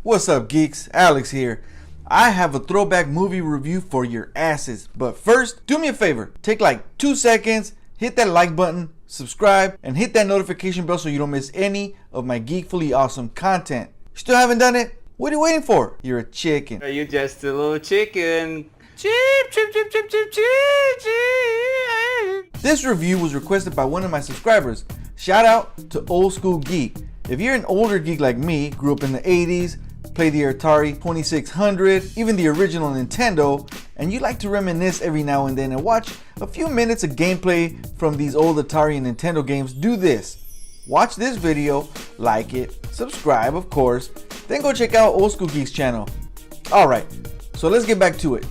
What's up, geeks? Alex here. I have a throwback movie review for your asses. But first, do me a favor. Take like 2 seconds, hit that like button, subscribe, and hit that notification bell so you don't miss any of my geekfully awesome content. Still haven't done it? What are you waiting for? You're a chicken. Are you just a little chicken? Chip, chip, chip, chip, chip, chip, chip. This review was requested by one of my subscribers. Shout out to Old School Geek. If you're an older geek like me, grew up in the 80s, played the Atari 2600, even the original Nintendo, and you like to reminisce every now and then and watch a few minutes of gameplay from these old Atari and Nintendo games, do this. Watch this video, like it, subscribe of course, then go check out Old School Geek's channel. Alright, so let's get back to it.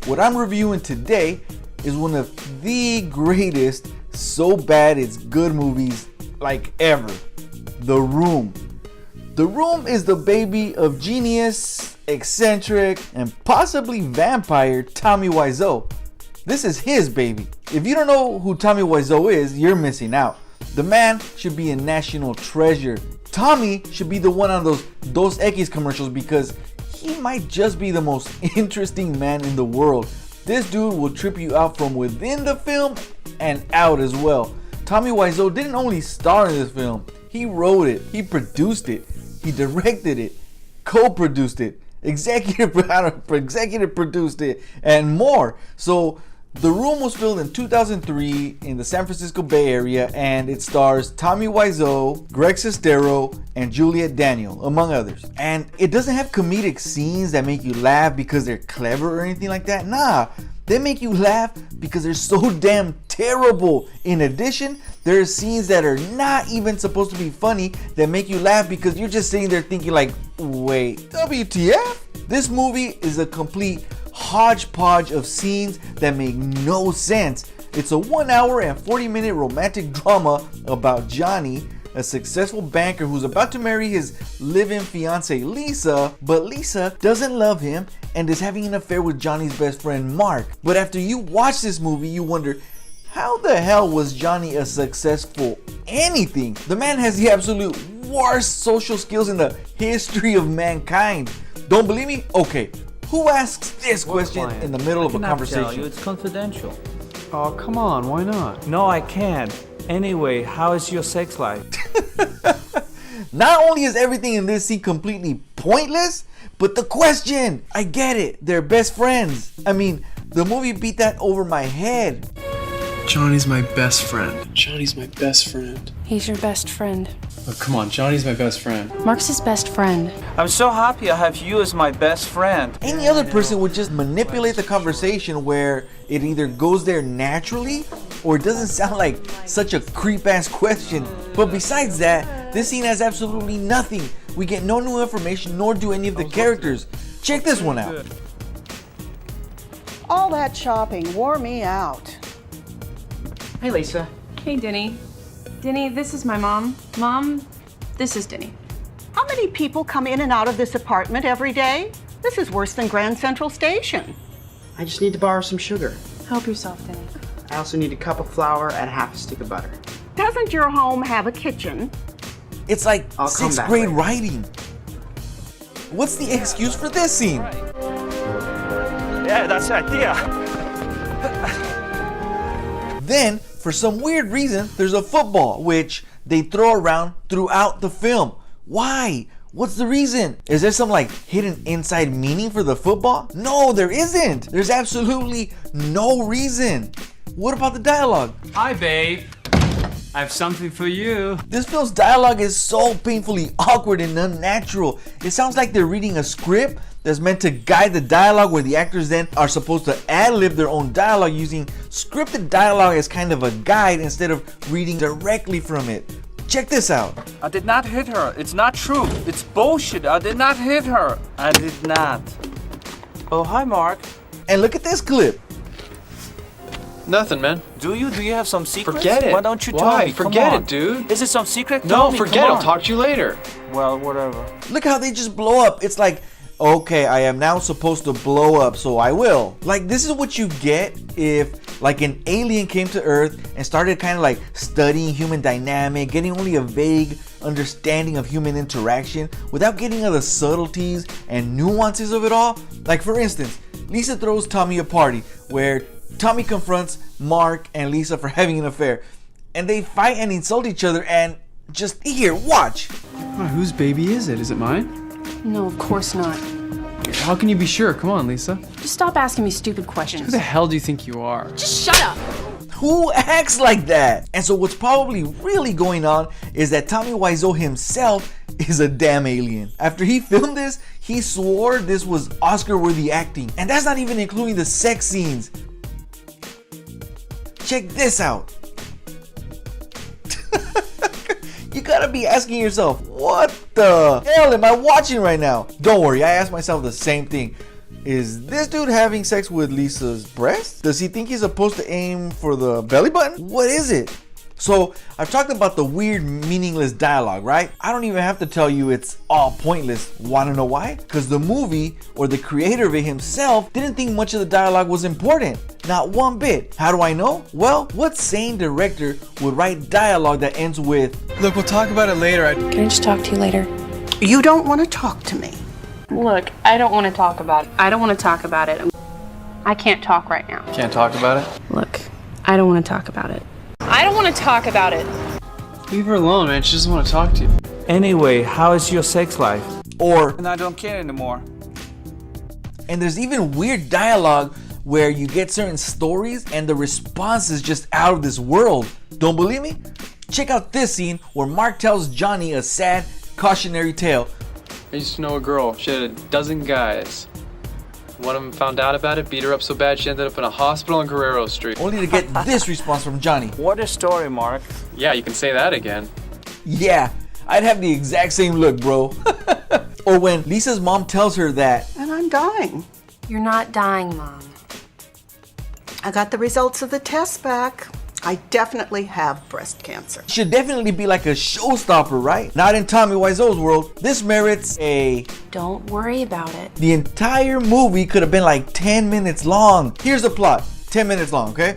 What I'm reviewing today is one of the greatest so bad it's good movies like ever. The Room. The Room is the baby of genius, eccentric, and possibly vampire Tommy Wiseau. This is his baby. If you don't know who Tommy Wiseau is, you're missing out. The man should be a national treasure. Tommy should be the one on those Dos Equis commercials because he might just be the most interesting man in the world. This dude will trip you out from within the film and out as well. Tommy Wiseau didn't only star in this film, he wrote it, he produced it, he directed it, co-produced it, executive produced it, and more. So The Room was filmed in 2003 in the San Francisco Bay Area, and it stars Tommy Wiseau, Greg Sestero, and Juliet Daniel, among others. And it doesn't have comedic scenes that make you laugh because they're clever or anything like that. Nah, they make you laugh because they're so damn terrible. In addition, there are scenes that are not even supposed to be funny that make you laugh because you're just sitting there thinking like, wait, WTF? This movie is a complete hodgepodge of scenes that make no sense. It's a 1 hour and 40-minute romantic drama about Johnny, a successful banker who's about to marry his live-in fiancée Lisa, but Lisa doesn't love him and is having an affair with Johnny's best friend Mark. But after you watch this movie, you wonder, how the hell was Johnny a successful anything? The man has the absolute worst social skills in the history of mankind. Don't believe me? Okay. Who asks this question in the middle of a conversation? Tell you, it's confidential. Oh, come on, why not? No, I can't. Anyway, how is your sex life? Not only is everything in this scene completely pointless, but the question, I get it, they're best friends. I mean, the movie beat that over my head. Johnny's my best friend. Johnny's my best friend. He's your best friend. Oh, come on, Johnny's my best friend. Mark's his best friend. I'm so happy I have you as my best friend. Any other person would just manipulate the conversation where it either goes there naturally or it doesn't sound like such a creep-ass question. But besides that, this scene has absolutely nothing. We get no new information, nor do any of the characters. Check this one out. All that shopping wore me out. Hey, Lisa. Hey, Denny. Denny, this is my mom. Mom, this is Denny. How many people come in and out of this apartment every day? This is worse than Grand Central Station. I just need to borrow some sugar. Help yourself, Denny. I also need a cup of flour and half a stick of butter. Doesn't your home have a kitchen? It's like I'll come 6th back grade later. writing. What's the excuse for this scene? Yeah, that's the idea. Then, for some weird reason, there's a football, which they throw around throughout the film. Why? What's the reason? Is there some like hidden inside meaning for the football? No, there isn't. There's absolutely no reason. What about the dialogue? Hi, babe. I have something for you. This film's dialogue is so painfully awkward and unnatural. It sounds like they're reading a script that's meant to guide the dialogue, where the actors then are supposed to ad-lib their own dialogue using scripted dialogue as kind of a guide instead of reading directly from it. Check this out. I did not hit her. It's not true. It's bullshit. I did not hit her. I did not. Oh, hi, Mark. And look at this clip. Nothing, man. Do you have some secrets? Forget it. Why don't you tell Why? me? Come Forget on. it, dude. Is it some secret? No, Tell me. forget Come it. I'll on. talk to you later. Well, whatever. Look how they just blow up. It's like, okay, I am now supposed to blow up, so I will. Like, this is what you get if like an alien came to Earth and started kind of like studying human dynamic, getting only a vague understanding of human interaction without getting at the subtleties and nuances of it all. Like for instance, Lisa throws Tommy a party where Tommy confronts Mark and Lisa for having an affair, and they fight and insult each other and just here, watch. Oh, whose baby is it? Is it mine? No, of course not. How can you be sure? Come on, Lisa. Just stop asking me stupid questions. Who the hell do you think you are? Just shut up. Who acts like that? And so what's probably really going on is that Tommy Wiseau himself is a damn alien. After he filmed this, he swore this was Oscar-worthy acting. And that's not even including the sex scenes. Check this out. You gotta be asking yourself, what the hell am I watching right now? Don't worry, I asked myself the same thing. Is this dude having sex with Lisa's breast? Does he think he's supposed to aim for the belly button? What is it? So I've talked about the weird, meaningless dialogue, right? I don't even have to tell you it's all pointless. Wanna know why? Because the movie, or the creator of it himself, didn't think much of the dialogue was important. Not one bit. How do I know? Well, what sane director would write dialogue that ends with, Look, we'll talk about it later. Can I just talk to you later? You don't want to talk to me. Look, I don't want to talk about it. I don't want to talk about it. I can't talk right now. Can't talk about it? Look, I don't want to talk about it. I don't want to talk about it. Leave her alone, man. She doesn't want to talk to you. Anyway, how is your sex life? or, And I don't care anymore. and there's even weird dialogue where you get certain stories and the response is just out of this world. Don't believe me? Check out this scene where Mark tells Johnny a sad, cautionary tale. I used to know a girl. She had a dozen guys. One of them found out about it, beat her up so bad she ended up in a hospital on Guerrero Street. Only to get this response from Johnny. What a story, Mark. Yeah, you can say that again. Yeah, I'd have the exact same look, bro. Or when Lisa's mom tells her that, And I'm dying. You're not dying, Mom. I got the results of the test back. I definitely have breast cancer. should definitely be like a showstopper, right? Not in Tommy Wiseau's world. This merits a... Don't worry about it. The entire movie could have been like 10 minutes long. Here's the plot, 10 minutes long, okay?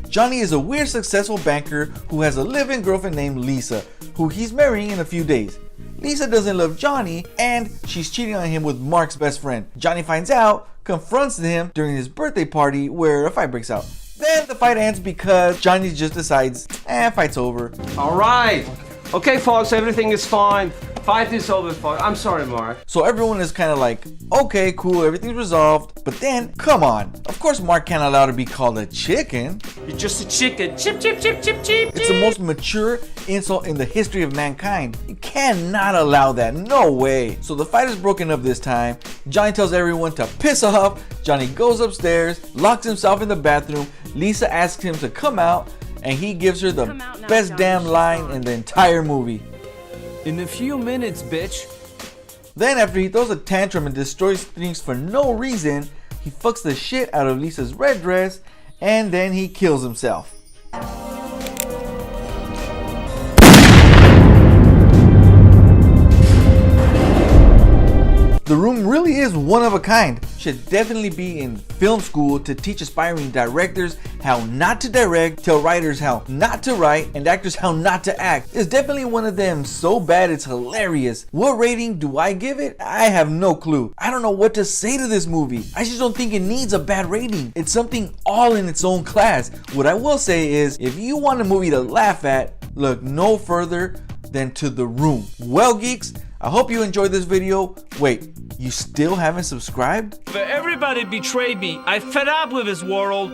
Johnny is a weird successful banker who has a live-in girlfriend named Lisa, who he's marrying in a few days. Lisa doesn't love Johnny, and she's cheating on him with Mark's best friend. Johnny finds out, confronts him during his birthday party where a fight breaks out. Then the fight ends because Johnny just decides, fight's over. All right. Okay, folks, everything is fine. Fight is over, folks. I'm sorry, Mark. So everyone is kind of like, okay, cool, everything's resolved. But then, come on. Of course Mark can't allow to be called a chicken. You're just a chicken. Chip, chip, chip, chip, chip. It's the most mature insult in the history of mankind. You cannot allow that, no way. So the fight is broken up this time. Johnny tells everyone to piss off. Johnny goes upstairs, locks himself in the bathroom. Lisa asks him to come out, and he gives her the Come out now, best Johnny. damn line in the entire movie. In a few minutes, bitch. Then after he throws a tantrum and destroys things for no reason, he fucks the shit out of Lisa's red dress, and then he kills himself. The Room really is one of a kind. Should definitely be in film school to teach aspiring directors how not to direct, tell writers how not to write, and actors how not to act. It's definitely one of them so bad it's hilarious. What rating do I give it? I have no clue. I don't know what to say to this movie. I just don't think it needs a bad rating. It's something all in its own class. What I will say is, if you want a movie to laugh at, look no further than to The Room. Well, geeks, I hope you enjoyed this video. Wait, you still haven't subscribed? But everybody betrayed me. I fed up with this world.